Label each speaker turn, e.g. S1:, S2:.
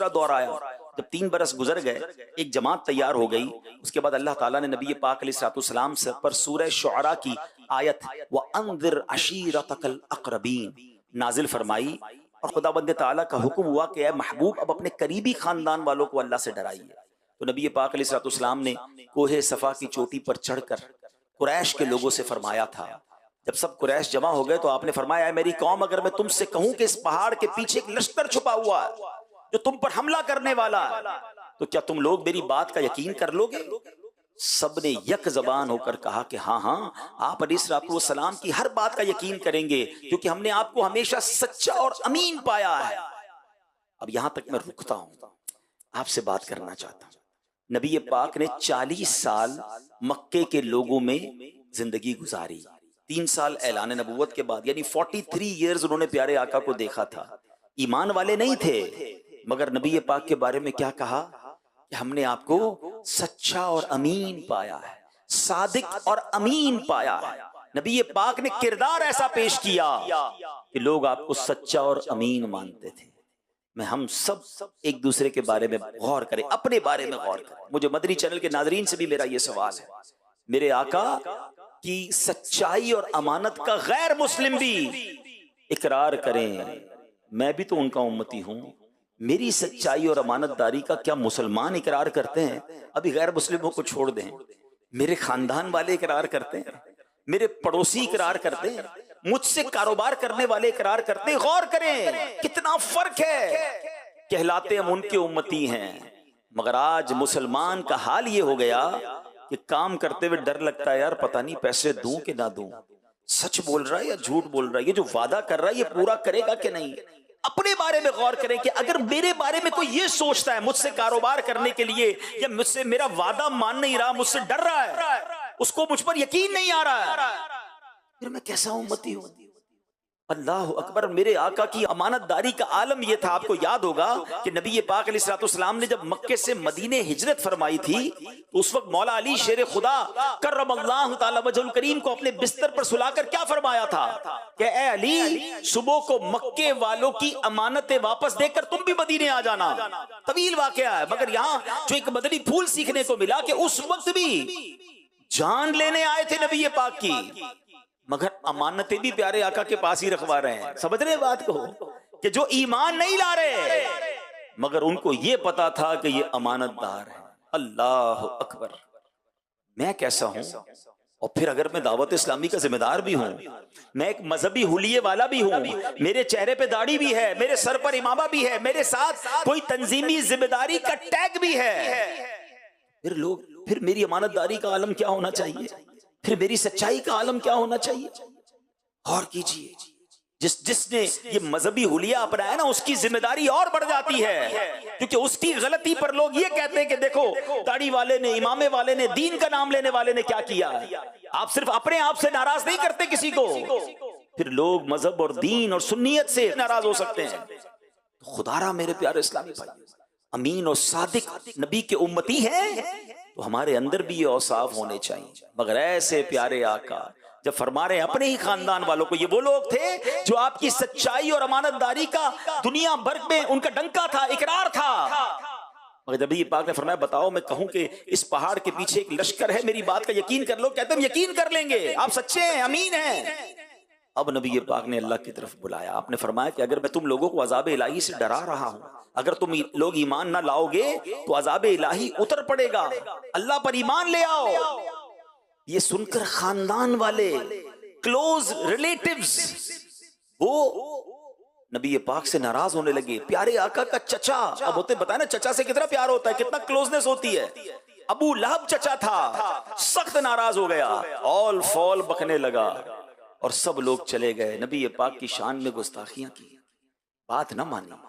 S1: दूसरा दौर आया। जब 3 बरस गुजर गए, एक जमात तैयार हो गई। उसके बाद अल्लाह ताला ने नबी पाक अलैहिस्सलाम से पर सूरह शुअरा की आयत व अंदिर अशीरतकल अक़रबीन नाजिल फरमाई और खुदाबंद ताला का हुक्म हुआ कि ऐ महबूब अब अपने करीबी खानदान वालों को अल्लाह से डराइए। तो नबी पाक अलैहिस्सलाम ने कोहे सफा की चोटी पर चढ़कर कुरैश के लोगों से फरमाया था। जब सब कुरैश जमा हो गए तो आपने फरमाया, मेरी कौम, अगर मैं तुमसे कहूं कि इस पहाड़ के पीछे एक लश्कर छुपा हुआ है जो तुम पर हमला करने वाला है, तो क्या तुम लोग मेरी बात का यकीन कर लोगे? सबने यक जबान होकर कहा कि हाँ हाँ, आप अलैहिस्सलाम की हर बात का यकीन करेंगे क्योंकि हमने आपको हमेशा सच्चा और अमीन पाया है। अब यहां तक मैं रुकता हूं, आपसे बात करना चाहता हूं। नबी पाक ने 40 साल मक्के के लोगों में जिंदगी गुजारी। 3 साल ऐलान नबूवत के बाद, यानी 43 ईयर्स उन्होंने प्यारे आका को देखा था। ईमान वाले नहीं थे, मगर नबी पाक के बारे में क्या कहा कि हमने आपको सच्चा और अमीन पाया है, सादिक और अमीन पाया है। नबी पाक ने किरदार ऐसा पेश किया कि लोग आपको सच्चा और अमीन मानते थे। मैं हम सब एक दूसरे के बारे में गौर करें, अपने बारे में गौर करें। मुझे मदनी चैनल के नाजरीन से भी मेरा ये सवाल है, मेरे आका की सच्चाई और अमानत का गैर मुस्लिम भी इकरार करें, मैं भी तो उनका उम्मती हूं। मेरी सच्चाई और अमानतदारी का क्या मुसलमान इकरार करते हैं? अभी गैर मुस्लिमों को छोड़ दें, मेरे खानदान वाले इकरार करते हैं, मेरे पड़ोसी इकरार करते हैं, मुझसे कारोबार करने वाले इकरार करते हैं। गौर करें कितना फर्क है। कहलाते हम उनके उम्मती हैं, मगर आज मुसलमान का हाल ये हो गया कि काम करते हुए डर लगता है, यार पता नहीं पैसे दूं कि ना दूं, सच बोल रहा है या झूठ बोल रहा है, ये जो वादा कर रहा है ये पूरा करेगा कि नहीं। अपने बारे में गौर करें कि अगर मेरे बारे में कोई ये सोचता है मुझसे कारोबार करने के लिए, या मुझसे मेरा वादा मान नहीं रहा, मुझसे डर रहा है, उसको मुझ पर यकीन नहीं आ रहा है, फिर मैं कैसा उम्मती हूं? अल्लाह अकबर। मेरे आका की अमानतदारी का आलम यह था। आपको याद होगा कि नबी पाक अलैहिस्सलाम ने जब मक्के से मदीने हिजरत फरमाई थी तो उस वक्त मौला अली शेर खुदा कर्रमल्लाहु तआला वजहुल करीम को अपने बिस्तर पर सुलाकर क्या फरमाया था कि ए अली, सुबह को मक्के वालों की अमानतें वापस देकर तुम भी मदीने आ जाना। तवील वाकया है, मगर यहाँ जो एक मदनी फूल सीखने को मिला कि उस वक्त भी जान लेने आए थे नबी पाक की, मगर अमानतें भी प्यारे आका के पास ही रखवा रहे हैं। समझ रहे बात को कि जो ईमान नहीं ला रहे, मगर उनको ये पता था कि ये अमानतदार है। अल्लाह अकबर। मैं कैसा हूं? और फिर अगर मैं दावत इस्लामी का जिम्मेदार भी हूं, मैं एक मजहबी हुलिये वाला भी हूं, मेरे चेहरे पे दाढ़ी भी है, मेरे सर पर इमामा भी है, मेरे साथ कोई तंजीमी जिम्मेदारी का टैग भी है, फिर मेरी अमानतदारी का आलम क्या होना चाहिए? फिर मेरी सच्चाई का आलम क्या होना चाहिए? और कीजिए, जिसने ये मजहबी हुलिया अपनाया ना, उसकी जिम्मेदारी और बढ़ जाती है, क्योंकि उसकी गलती पर लोग ये कहते हैं कि देखो दाढ़ी वाले ने, इमामे वाले ने, दीन का नाम लेने वाले ने क्या किया है। आप सिर्फ अपने आप से नाराज नहीं करते किसी को, फिर लोग मजहब और दीन और सुन्नियत से नाराज हो सकते हैं। तो खुदारा मेरे प्यारे इस्लामी भाई, अमीन और सादिक नबी के उम्मती हैं तो हमारे अंदर भी ये औसाफ होने चाहिए। मगर ऐसे प्यारे आका जब फरमा रहे हैं अपने ही खानदान वालों को, ये वो लोग थे जो आपकी सच्चाई और अमानतदारी का दुनिया भर में उनका डंका था, इकरार था। मगर जब ये पाक ने फरमाया बताओ मैं कहूं कि इस पहाड़ के पीछे एक लश्कर है, मेरी बात का यकीन कर लो, कहते हम यकीन कर लेंगे, आप सच्चे हैं, अमीन हैं। अब नबी पाक ने अल्लाह की तरफ बुलाया। आपने फरमाया कि अगर मैं तुम लोगों को अज़ाब इलाही से डरा रहा हूं, अगर तुम लोग ईमान ना लाओगे तो अज़ाब इलाही उतर पड़ेगा, अल्लाह पर ईमान ले आओ। ये सुनकर खानदान वाले, क्लोज रिलेटिव्स, वो नबी पाक से नाराज होने लगे। प्यारे आका का चचा, अब होते बताया ना चचा से कितना प्यार होता है, कितना क्लोजनेस होती है। अबू लहब चचा था, सख्त नाराज हो गया, ऑल फॉल बकने लगा और सब लोग चले गए। नबी पाक की शान में गुस्ताखियां की, बात ना मानी।